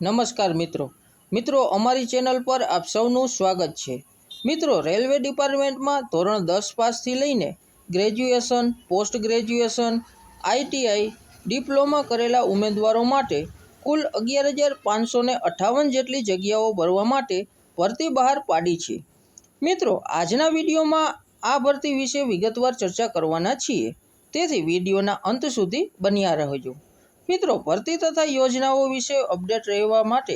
નમસ્કાર મિત્રો અમારી ચેનલ પર આપ સૌનું સ્વાગત છે। મિત્રો રેલવે ડિપાર્ટમેન્ટમાં ધોરણ 10 પાસથી લઈને graduation, post graduation, ITI, diploma કરેલા ઉમેદવારો માટે કુલ 11,558 જેટલી જગ્યાઓ ભરવા માટે ભરતી બહાર પાડી છે। મિત્રો આજના વિડીયોમાં આ ભરતી વિશે વિગતવાર ચર્ચા કરવાના છીએ, તેથી વિડીયોના અંત સુધી બન્યા રહેજો। મિત્રો ભરતી તથા યોજનાઓ વિશે અપડેટ રહેવા માટે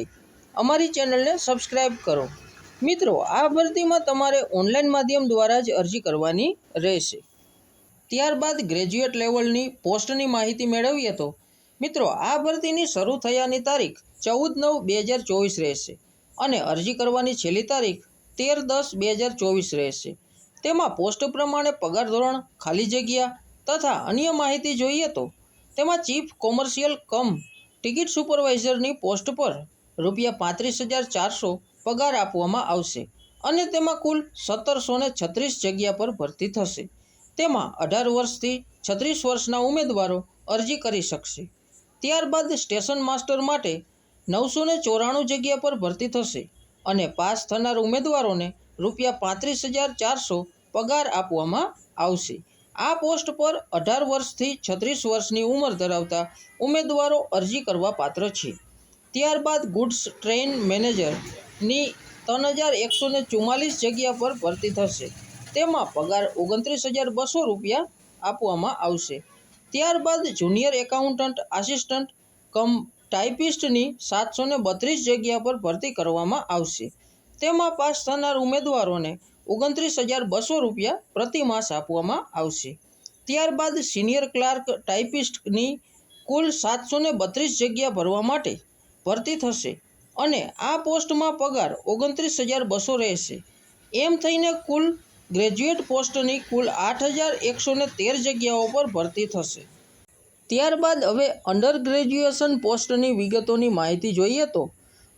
અમારી ચેનલને સબસ્ક્રાઇબ કરો। મિત્રો આ ભરતીમાં તમારે ઓનલાઈન માધ્યમ દ્વારા જ અરજી કરવાની રહેશે। ત્યારબાદ ગ્રેજ્યુએટ લેવલની પોસ્ટની માહિતી મેળવીએ તો મિત્રો આ ભરતીની શરૂ થયાની તારીખ 14/9/2024 રહેશે અને અરજી કરવાની છેલ્લી તારીખ 13/10/2024 રહેશે। તેમાં પોસ્ટ પ્રમાણે પગાર ધોરણ, ખાલી જગ્યા તથા અન્ય માહિતી જોઈએ તો તેમાં ચીફ કોમર્શિયલ કમ ટિકિટ સુપરવાઇઝરની પોસ્ટ પર ₹35,400 પગાર આપવામાં આવશે અને તેમાં કુલ 1,736 જગ્યા પર ભરતી થશે। તેમાં 18 વર્ષથી 36 વર્ષના ઉમેદવારો અરજી કરી શકશે। ત્યારબાદ સ્ટેશન માસ્ટર માટે 994 જગ્યા પર ભરતી થશે અને પાસ થનાર ઉમેદવારોને ₹35,400 પગાર આપવામાં આવશે। આ પોસ્ટ પર 18 વર્ષથી 36 વર્ષની ઉંમર ધરાવતા ઉમેદવારો અરજી કરવા પાત્ર છે। ત્યારબાદ ગુડ્સ ટ્રેન મેનેજરની 3,144 જગ્યા પર ભરતી થશે। તેમાં પગાર ₹29,200 આપવામાં આવશે। ત્યારબાદ જુનિયર એકાઉન્ટન્ટ આસિસ્ટન્ટ કમ ટાઇપિસ્ટની 732 જગ્યા પર ભરતી કરવામાં આવશે। તેમાં પાસ થનાર ઉમેદવારોને ₹29,200 પ્રતિ માસ આપવામાં આવશે। ત્યારબાદ સિનિયર ક્લાર્ક ટાઇપિસ્ટની કુલ 732 જગ્યા ભરવા માટે ભરતી થશે અને આ પોસ્ટમાં પગાર ₹29,200 રહેશે। એમ થઈને કુલ ગ્રેજ્યુએટ પોસ્ટની કુલ 8,113 જગ્યાઓ પર ભરતી થશે। ત્યારબાદ હવે અંડર ગ્રેજ્યુએશન પોસ્ટની વિગતોની માહિતી જોઈએ તો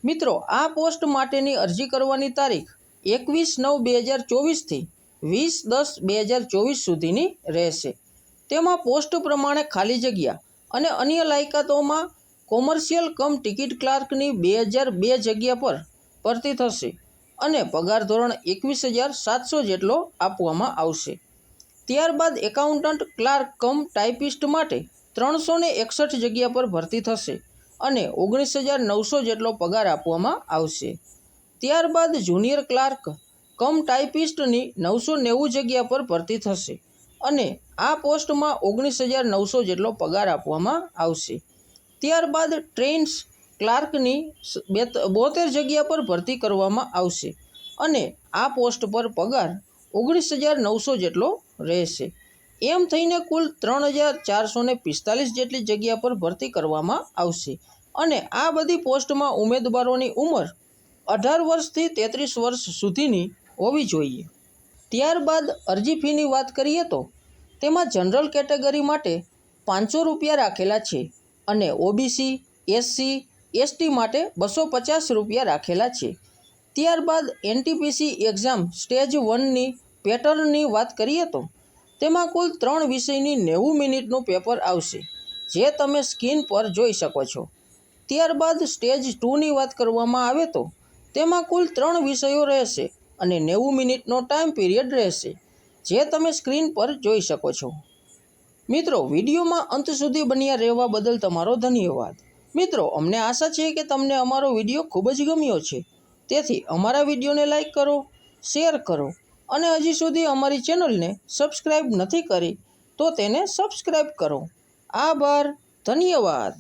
મિત્રો આ પોસ્ટ માટેની અરજી કરવાની તારીખ 21/9/2024 થી 20/10/2024 સુધીની રહેશે। તેમાં પોસ્ટ પ્રમાણે ખાલી જગ્યા અને અન્ય લાયકાતોમાં કોમર્શિયલ કમ ટિકિટ ક્લાર્કની 2,002 જગ્યા પર ભરતી થશે અને પગાર ધોરણ 21,700 જેટલો આપવામાં આવશે। ત્યારબાદ એકાઉન્ટન્ટ ક્લાર્ક કમ ટાઇપિસ્ટ માટે 361 જગ્યા પર ભરતી થશે અને 19,900 જેટલો પગાર આપવામાં આવશે। ત્યારબાદ જુનિયર ક્લાર્ક કમ ટાઇપિસ્ટની 990 જગ્યા પર ભરતી થશે અને આ પોસ્ટમાં 19,900 જેટલો પગાર આપવામાં આવશે। ત્યારબાદ ટ્રેન્સ ક્લાર્કની 72 જગ્યા પર ભરતી કરવામાં આવશે અને આ પોસ્ટ પર પગાર 19,900 જેટલો રહેશે। એમ થઈને કુલ 3,445 જેટલી જગ્યા પર ભરતી કરવામાં આવશે અને આ બધી પોસ્ટમાં ઉમેદવારોની ઉંમર 18 વર્ષથી 33 વર્ષ સુધીની હોવી જોઈએ। ત્યારબાદ અરજી ફીની વાત કરીએ તો તેમાં જનરલ કેટેગરી માટે ₹500 રાખેલા છે અને ઓબીસી, એસસી, એસટી માટે ₹250 રાખેલા છે। ત્યારબાદ એનટીપીસી એક્ઝામ સ્ટેજ 1ની પેટર્નની વાત કરીએ તો તેમાં કુલ 3 વિષયની 90 મિનિટનું પેપર આવશે, જે તમે સ્ક્રીન પર જોઈ શકો છો। ત્યારબાદ સ્ટેજ 2ની વાત કરવામાં આવે તો તેમાં કુલ 3 વિષયો રહેશે અને 90 મિનિટનો ટાઈમ પીરિયડ રહેશે, જે તમે સ્ક્રીન પર જોઈ શકો છો। મિત્રો વિડીયોમાં અંત સુધી બન્યા રહેવા બદલ તમારો ધન્યવાદ। મિત્રો અમને આશા છે કે તમને અમારો વિડીયો ખૂબ જ ગમ્યો છે, તેથી અમારા વિડીયોને લાઈક કરો, શેર કરો અને હજી સુધી અમારી ચેનલને સબસ્ક્રાઈબ નથી કરી તો તેને સબસ્ક્રાઈબ કરો। આભાર, ધન્યવાદ।